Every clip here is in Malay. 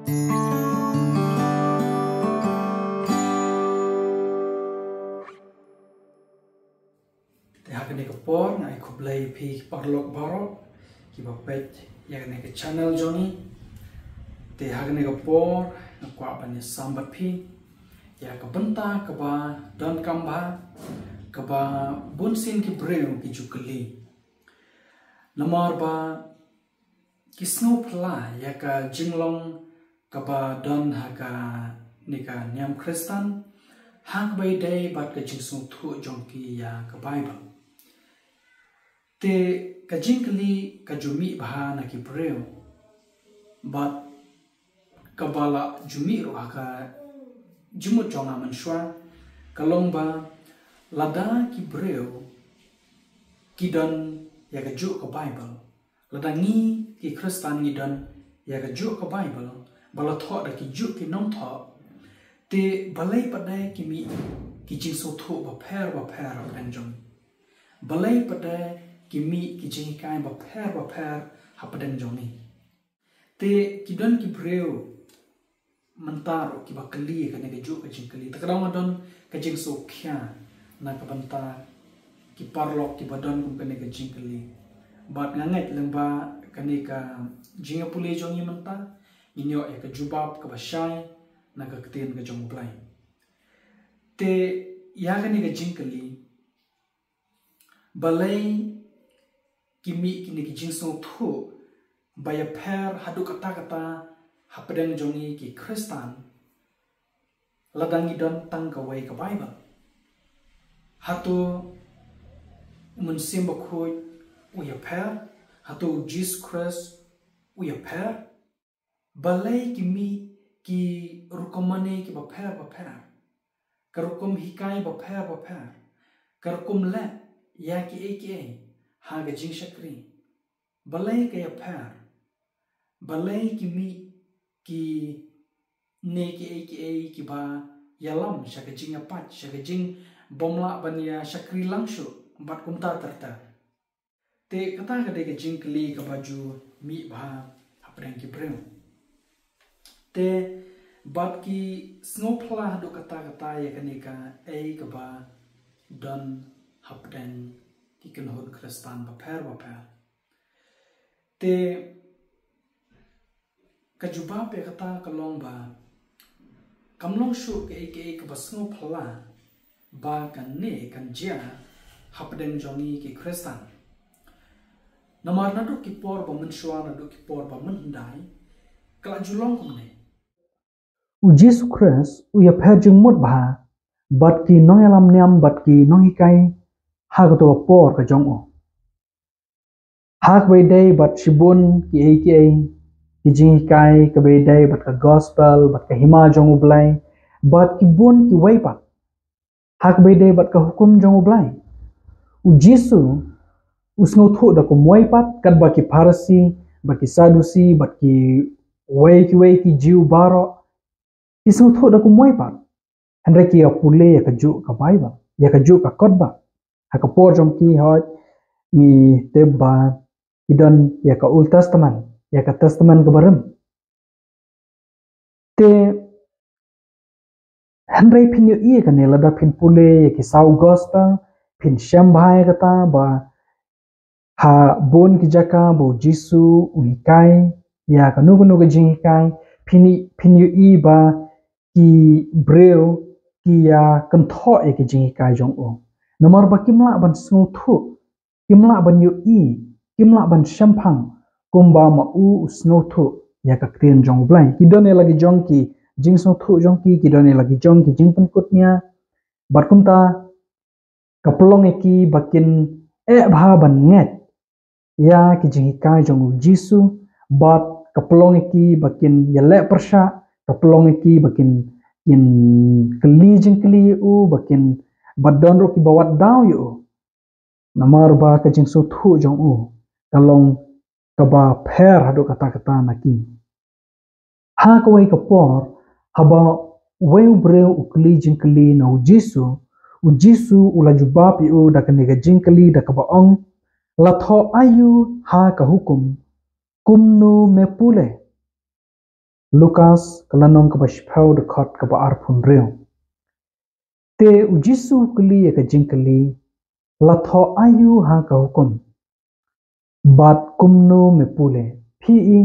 Hak ni kapor na ikut belai pi parlok barok kiba pet yang ni ke channel Johnny te hak ni kapor na kwa bani sambat pi ya kebenta keba don kamba keba bunsin ki breu ki jukeli nomor ba kisno pla ya ka jinglong keba don haka nika niam Kristen hak bai dai bat ka jingsung thu jongki ya ka Bible te kajingkali kajumi baha na ki breu bat kabala jumi ro aka jumut jonga manswa kalongba lada ki breu kidon ya kaju ka Bible lada ngi ki Kristen ngidon ya kaju ka Bible bala tho da ki ju ki nom tho te balai padai ki mi ki jingso thu ba pher ranjong balai padai kimi ki jingkai ba pher hapadan joni te kidon ki breu mentaro ki bakali ka ne ju ka jingkali takram adon ka jing so khya na ka banta ki parlok ki badon kum ka ne ka jingkali bat ngangai lengba ka ne ka jinga pule jongi menta inyo ya ka jubab ka bashai na ka kten ka jong blai te ya ka ne ka jingkali balai kimi kini ki jingsong thu baya pher hadu kata hapadang jongi ki Kristen ladangi don tang ka wai ka Bible hatu munsim bakhoi uya pher hatu Jesus Christ uya pher balai kimi ki rukomane ki ba pher karukom hikai ba pher karukom le ya ki aka haga jing shakri balai kaya pher balai kimi ki ne ki aka ki ba yalam shaka jing apat shaka jing bomla bania shakri langshu bat kumta tarta te kata ka de jing kli ka baju mi ba apreng ki brem te bat ki snopla do kata ya kanika ka ba don hapden ki kenhod Kristen ba pher te kajuba pe kata kalong ba kamlong shu ke basno phala ba kan ne kan jia hapden jongi ki Kristen namar na do ki por ba menshwa na do ki por ba mendai kala julong kumne u Jesus Christ u ya pher jung mut ba bat ki nong yalam niam bat ki nong hikai hak to por ka jong o hak bai dai bat shibun ki aka ki jing kai ka bai dai bat ka gospel bat ka hima jong blai bat ki bun ki wai pat hak bai dai bat ka hukum jong blai u Jesu usno thu da ko moi pat kat ba ki Pharsi bat ki Sadusi bat ki wai ki jiu baro isno thu da ko moi pat handra ki apule ya ka ju ka Bible ya ka ju ka kotba hakapor jom ki hot ni teba idon ya ka Old Testament ya ka Testament ka barem te handrai pin yo ie ka ne lada pin pule ya ki sau gospel pin shambhai kata ba ha bon ki jaka bo Jesu uhikai ya ka nugo ka jingikai pin yo i ba ki breu ki ya kan tho e ki jingikai jong o nomor ba kimla ban sngu thu kimla ban yu i kimla ban shampang kumba ma u sngu thu ya ka kren jong blai kidone lagi jong ki jing sngu thu jong ki kidone lagi jong ki jing pankut nya bat kumta kaplong e ki bakin bha ban nget ya ki jing kai jong Jesu bat kaplong e ki bakin yale persha kaplong e ki bakin in kli jing kli u bakin badon ro ki bawat daw yo namar ba ka jing so thu jong u kalong ka ba pher hado kata naki ha ko wai ka por haba wai breu ukli jing kli na u Jesu ula jubab yo da ka ne jing kli da ka ba ong la tho ayu ha ka hukum kumnu me pule Lukas kelanong ke bashpau dekat ke baar pun reo. Te ujisu keli ya kajing keli latho ayu ha ka hukum. Bat kumno me pule. Pi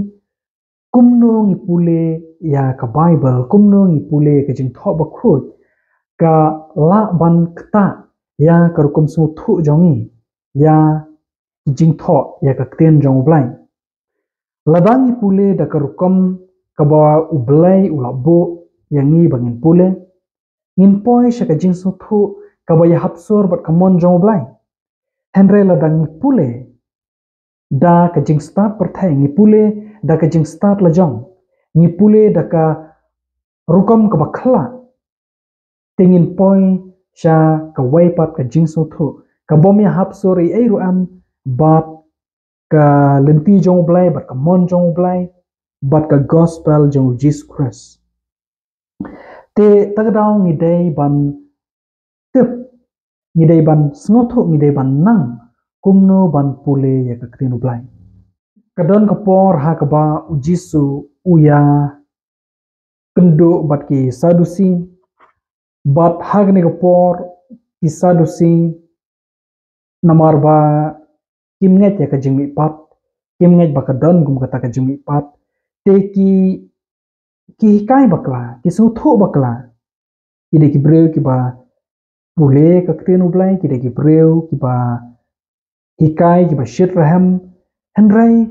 kumno ngi pule ya ka Bible kumno ngi pule ka jing tho bakhut ka la ban kta ya ka hukum su thu jongi ya jing tho ya ka ten jong blai. Ladangi pule da ka hukum ka ba ublai ulabo yang ngi bangin pule ngin poi shaka jing su thu ka ba ya hapsur bat kamon jong blai. Henry ladangi pule da ka jing start perthai ngi pule da ka jing start la jong ngi pule da ka rukom ka bakhla tingin poi sha ka waipat ka jing so thu ka bom ya hap sori ai ru am bat ka lenti jong blai bat ka mon jong blai bat ka gospel jong Jesus Christ te tagadaw ngi day ban tip ngi day ban snotho ngi day ban nang kumno ban pule ya ka krinu blai kadon ka por ha ka ba ujisu uya kendo bat ki sadusi bat hagne ka por ki sadusi namar ba kimnget ya ka jingmi pat kimnget ba ka don gum kata ka jingmi pat te ki kai bakla ki su tho bakla ide ki breu ki ba pule ka krinu blai ki de ki breu ki ba hikai ki ba shit raham henrai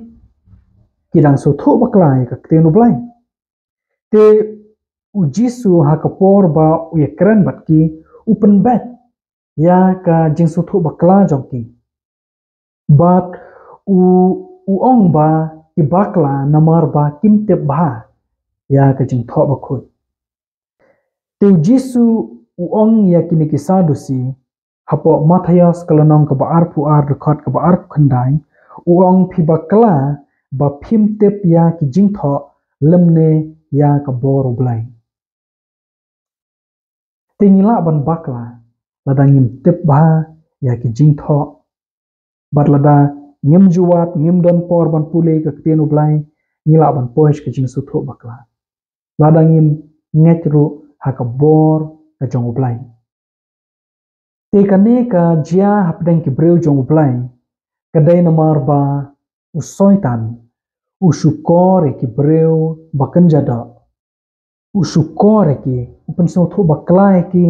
kidang so tho bakla ka krinu blai te ujisu ha ka por ba u ekran bat ki open bat ya ka jingsu tho bakla jongki bat u ong ba ki bakla namar ba kimte ba ya ka jing tho bakhut te ujisu u ong ya kini ki sadusi hapo Matthias kalanong ka baar pu ar record ka baar khandai u ong phi bakla ba phimte ya ki jing tho lemne ya ka bor blai tingila ban bakla lada ngim tip ba ya ki jing tho bat lada ngim juwat ngim don por ban pule ka tenu blai ngila ban poish ka jing su tho bakla lada ngim ngechru ha ka bor ka jong blai te kane ka jia hapdeng ki breu jong blai kadai namar ba usoitan usukore ki breu bakanjada usukore ki upen so tho bakla ki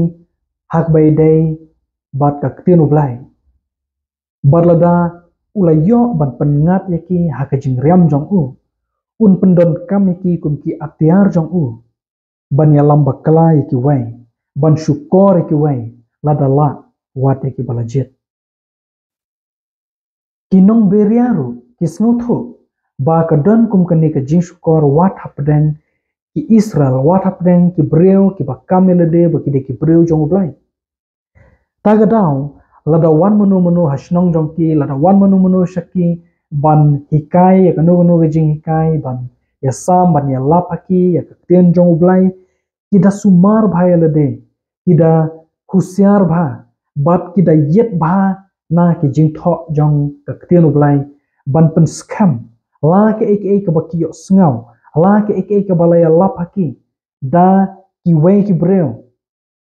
hak bai dai bat ka tenu blai barlada ulayo ban pengat yaki hak jing riam jong u un pendon kam yaki kun ki aktiar jong u ban ya lam bakla yaki wai ban syukor yaki wai lada la wat yaki balajit kinong beriaru kisngotho ba ka don kum kani ka jing syukor wat hapdeng ki Israel wat hapdeng ki breu ki bakamelede ba ki breu jong blai tagadaw lada wan menu hasnong jongki lada wan menu shaki ban hikai ya kanu gejing hikai ban ya sam ban ya lapaki ya ten jong blai kida sumar bhai lade kida husiar bha bat kida yet bha na ki jing tho jong ka ten blai ban pen scam la ke ek ka bakio sngaw la ke ek ka balaya lapaki da ki wei ki breu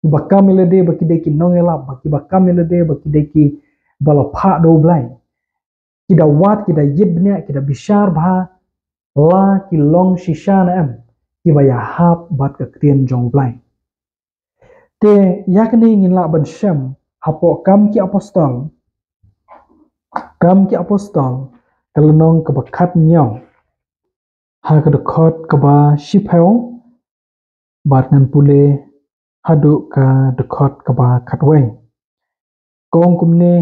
ki bakamele de baki de ki nongela baki bakamele de baki de ki bala pha do blai ki da wat ki da yibnya ki da bishar bha la ki long shishan am ki ba ya hap bat ka krien jong blai te yakni ngin la ban shem hapo kam ki apostol kalnong ka bakhat nyaw ha ka khot ka ba shiphaw bat nan pule hadu ka dekot ka ba khatwai kong kumne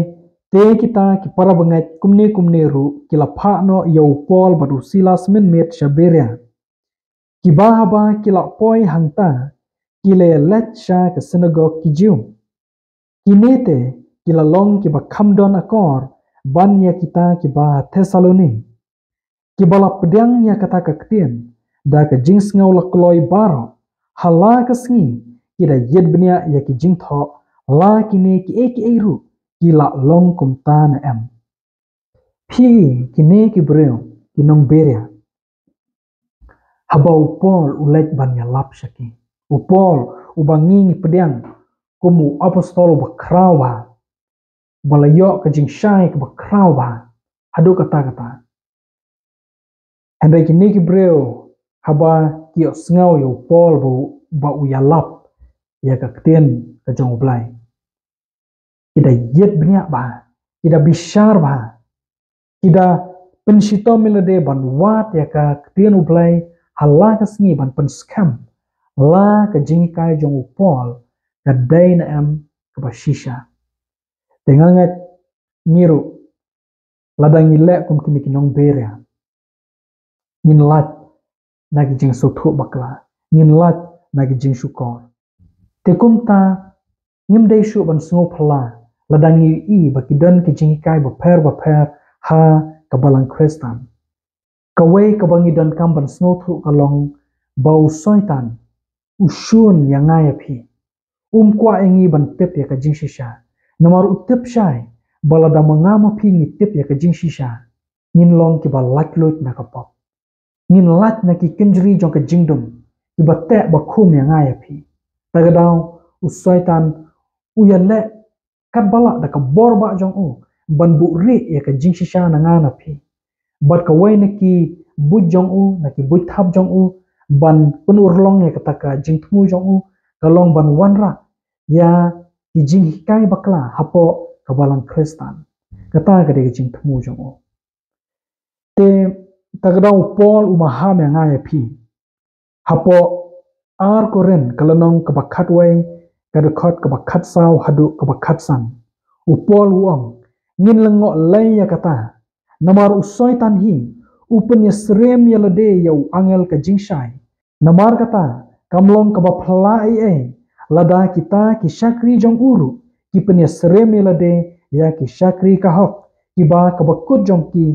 te kita ki para bangai kumne ru kila pha no yo pol badu silas men met shaberia ki ba haba kila poi hangta kile let sha ka synagogue ki jiu kinete kila long ki ba khamdon akor ban ya kita ki ba Thessaloni ki bala pedang ya kata ka ktien da ka jings ngau la kloi baro hala ka sngi kida yed bnia ya ki jing tho la kine ki ek ru ki la long kum ta na am phi kine ki breu ki nong beria haba upol ulek ban ya lap shaki upol ubangi pedang kumu apostol bakraw ba balayo ka jing shai ka bakraw ba hadu kata Henry kini ki breu haba kio sngau yo upol ba uyalap ya ka ktien ka jong blai ida yet bnya ba ida bishar ba ida penshito milade ban wat ya ka ktien ublai hala ka sngi ban pen scam la ka jingi kai jong upol ka dai na am ka bashisha tengangat ngiru ladang ile kum kini kinong beria ngin lat nagi jing sothu bakla ngin lat nagi jing shukor te kum ta ngim dei shu ban sngo phala ladang i bakidan ki jingi kai ba pher ha kabalang kristan kawai kabangi dan kam ban sngo thu kalong bau soitan ushun yang ngaya phi kwa engi ban tep ya ka jing shisha namar utep shai balada mangama phi ngi tep ya ka jing shisha ngin long ki ba latloit na ka pop ngin lat na ki kinjri jong ka jingdum ki ba te ba khum ya ngaya phi tagadaw usoitan uyalle kat bala da ka borba jong u ban bu ri ya ka jing shisha na ngana phi bat ka wai na ki bu jong u na ki bu thap jong u ban penur long ya kata ka jing thmu jong u kalong ban wanra ya ki jing kai bakla hapo kabalang kristan kata ka de jing thmu jong u te tagadaw pol umaham ya ngaya phi hapo ar koren kalanong ka bakhat wai ka de khot ka bakhat saw hadu ka bakhat san upol uong ngin lengo lay ya kata namar usoitan hi upen ya srem ya lade ya angel ka jingshai namar kata kamlong ka bapla lada kita ki shakri jong uru ki pen ya srem ya lade ya ki shakri ka hok ki ba ka bakut jong ki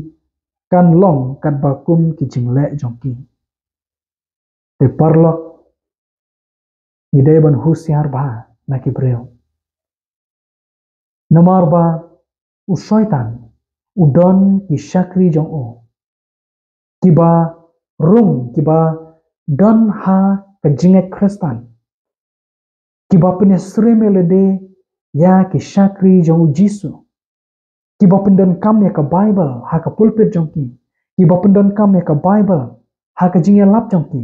kan long kat bakum ki jingle jong ki te parlok idai ban husiar ba na ki breu namar ba usoitan udon ki shakri jong o kiba rung kiba don ha ka jinget kristan kiba pene sremelede ya ki shakri jong jisu kiba pendan kam ya ka bible ha ka pulpit jong ki kiba pendan kam ya ka bible ha ka jinge lap jong ki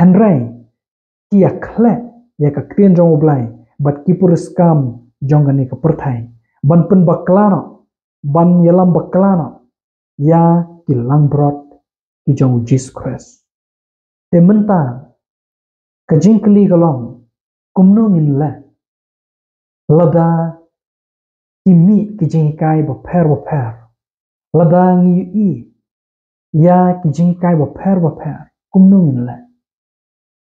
henrai ki ya khle ya ka krien jong blai bat ki purus kam jong ni ka perthai ban pen baklano ban yalam baklano ya ki langbrot ki jong Jesus Christ te menta ka jingkli galong kumno ngin la lada kimi ki jingkai ba pher lada ngi i ya ki jingkai ba pher kumno ngin la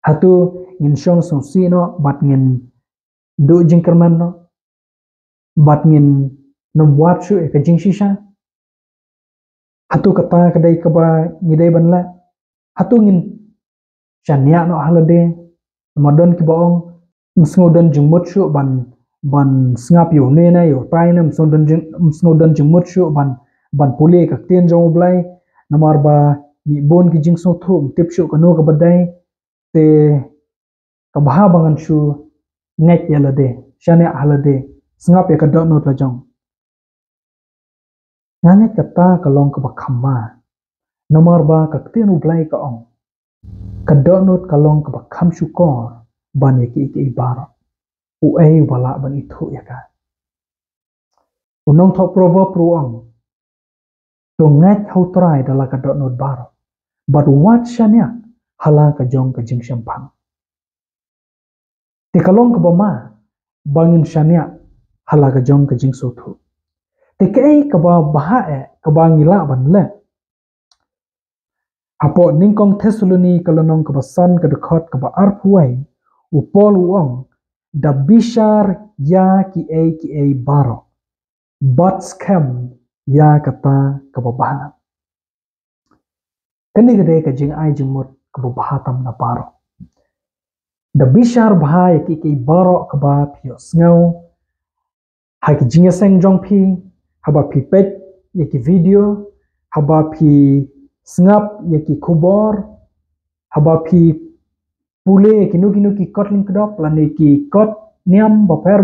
hatu ngin shong song sino bat ngin do jingkerman no bat ngin nom wat shu ka jing shisha hatu kata kadai kaba ngidai banla hatu ngin chanya no halade modon ki baong msngodan jingmut shu ban snap yo ne na yo tai na msngodan jingmut shu ban pule ka ten jong blai namar ba ni bon ki jing so thum tip shu kano ka badai te ka bha bangan shu net yalade chanya halade snap ya ka dot not la jong ngange kata kalong ka bakhama nomor ba ka tenu blai ka ong ka donut kalong ka bakham shukor ban ki bara u ai wala ban ithu ya ka unong tho provo pruang to ngat how try dala ka donut bara but what shania hala ka jong ka jing shampang te kalong ka bama bangin shania hala ka jong ka jing so thu te kai ka ba baha ka ba ngila ban le apo ningkong Thessaloni kalonong ka basan ka dekhot ka ba arpuai upol uong da bishar ya ki a baro but scam ya kata ka ba baha kani gade ka jing ai jingmut ka ba baha tam na baro da bishar baha ya ki baro ka ba phio snau ha ki jinga seng jong phi haba pi pet ya ki video haba pi snap ya ki kubor haba pi pule kinu ki kot ling kedop lani ki kot niam baper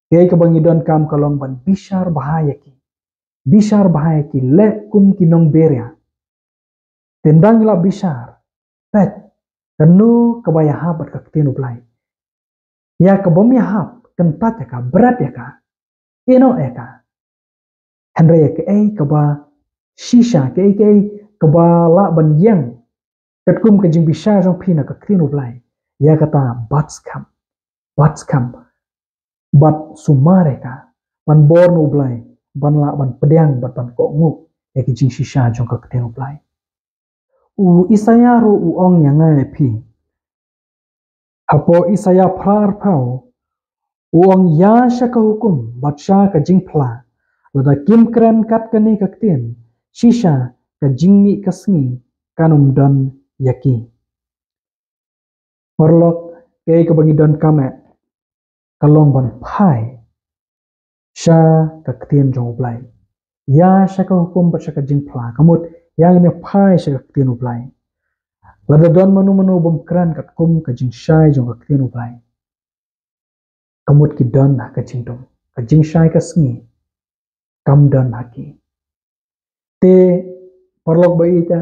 ke ka bangi don kam kalong ban bishar bahaya ki le kum ki nong beria tendang la bishar pet kanu kabaya habat ka ketinu plai ya ka bom ya hab kentat ya ka berat ya ka ino ya ka Henry ya ke kaba shisha ke kaba la ban yang ketkum ke jing bishar jong pina ka ketinu plai ya kata bats kam bat sumare ka ban bor no blai ban la ban pedang ban ko ngu ya ki jing shisha jong ka ketinu plai u isaya ro u ong yang ngai pi hapo isaya phar phao u ong ya sha ka hukum batsha ka jing phla lada kim kran kat kani ka tin shisha ka jing mi ka sngi kanum don yaki Warlock ke bangi don kame kalong ban phai sha ka tin jong blai ya sha ka hukum batsha ka jing phla kamut yang ne phai sha ka tin blai lada don manu bom kran ka kum ka jing shai jong ka tin blai kamut ki don ka jing dom ka jing shai ka sngi kam don haki te Warlock ba ita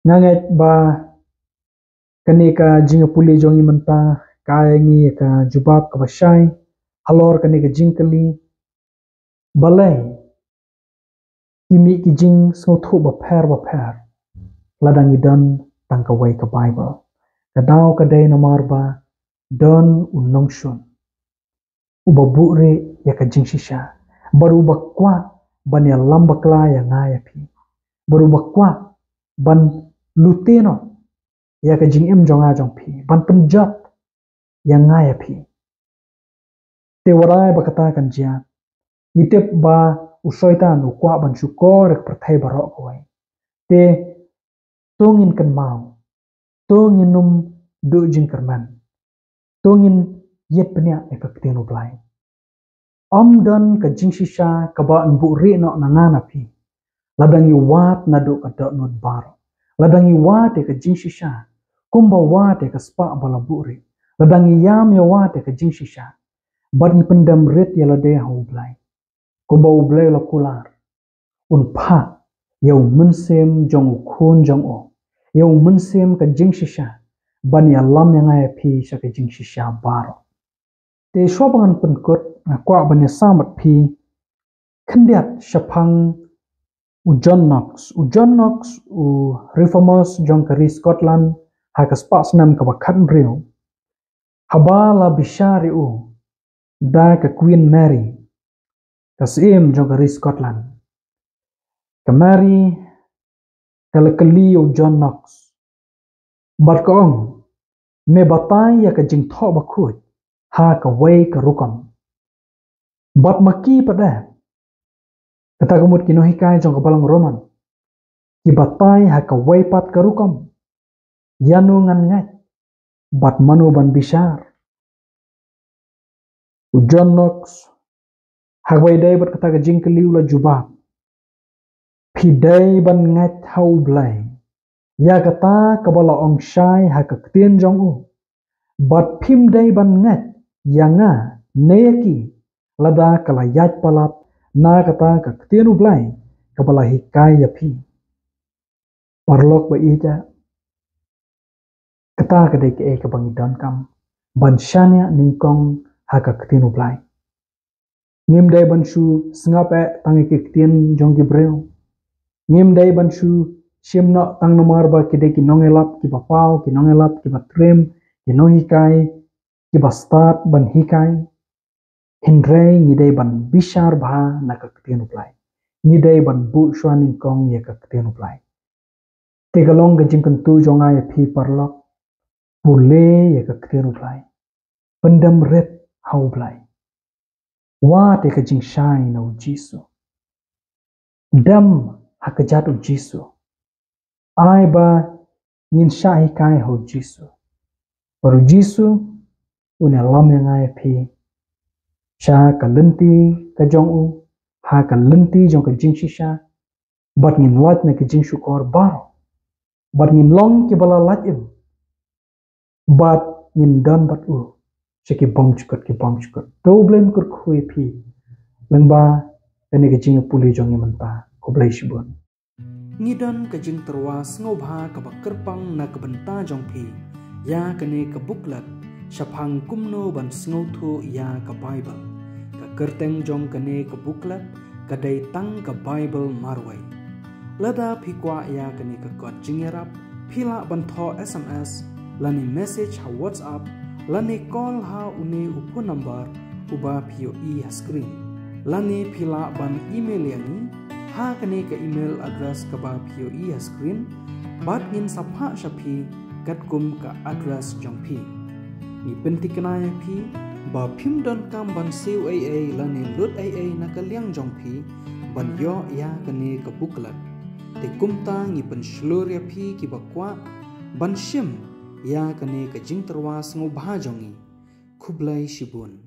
nganget ba kani ka jing puli jong i menta ka ngi ka jubab ka bashai halor kani ka jing kali balai imi ki jing smothu ba pher ladang idan tang ka wai ka bible ka daw ka day na marba don unong shun uba bure ya ka jing shisha baru bakwa ban ya lamba kla ya ngaya pi baru bakwa ban luteno ya ka jing im jonga jong pi ban penjat ya ngaya pi te warai ba kata kan jia nitep ba usoitan ukwa ban syukor ek perthai barok koi te tongin kan mau tongin num do jing kerman tongin yet penya efektino blai om don ka jing shisha ka ba bu ri no nangana pi ladangi wat na do ka do not bar ladangi wat ka jing shisha kumba wat ka spa bala buri ladangi yam ya wat ka jing shisha bar ni pendam ret ya lade hau blai kumba u blai la kular un pha yau munsem jong khun jong o yau munsem ka jing shisha ban ya lam ya ngai pi sha ka jing shisha baro te shobangan penkut kwa ban ya samat pi khendiat shapang u John Knox u reformers jong ka Scotland ha ka spas nam ka bakhan riu habala bishari u da ka Queen Mary ka sim jong ka Scotland ka Mary kalakali u John Knox bat kong me batai ya ka jing tho ba khut ha ka wei ka rukam bat maki pada kata kumut kino hikai jong ka balang Roman ki batai ha ka wei pat ka rukam yanu ngan ngat bat manu ban bishar u John Knox ha wei dai bat kata ka jing kali ula jubab pidai ban ngat hau blai ya kata kabala ong shai ha ka ktien jong u bat phim dai ban ngat yanga neyaki lada kala yat palat na kata ka ktien u blai kabala hikai ya phi Warlock ba ija kata ka dai ke ka bangi don kam ban shania ningkong ha ka ktien u blai ngim dai ban shu sngape tangi ke ktien jong ki breu ngim dai ban shu shimno tang nomor ba kide ki nongelap ki bapau ki nongelap ki batrem ki no hikai ki bastat ban hikai hindrei ngidei ban bishar bha na ka ktien uplai ngidei ban bu shwaning kong ya ka ktien uplai tegalong ga jingkan tu jonga ya phi Warlock pule ya ka ktien uplai pendam ret hau blai wa te ka jing shai na u Jisu dam hakajat u Jisu ai ba ngin shahi kai ho Jisu baru Jisu una lam yang ai phi sha ka lenti ka jong u ha ka lenti jong ka jing shisha bat ngin wat na ka jing shukor baro bat ngin long ki bala lajim bat ngin dan bat u seki bom chukot to blame kur khui phi lengba ene ke jing puli jong menta ko blai shibon ngidon ke jing terwas ngobha ka bakerpang na kebenta jong phi ya kene ke buklat shaphang kumno ban snothu ya ka bible ka kerteng jong kene ke buklat ka dai tang ka bible marwai lada phikwa ya kene ka kot jingerap phila ban tho sms lani message ha whatsapp lani call ha une upu number uba phio e screen lani phila ban email yani ha kene ka email address ka ba phio e screen bat ngin sapha shapi katkum ka address jongphi ni pentikna ya phi ba phim don kam ban seu aa lani lut aa na ka liang jongphi ban yo ya kene ka buklat te kumta ngi pen shlur ya phi ki bakwa ban shim ya kane ka jing terwas ngo bha jongi khublai shibun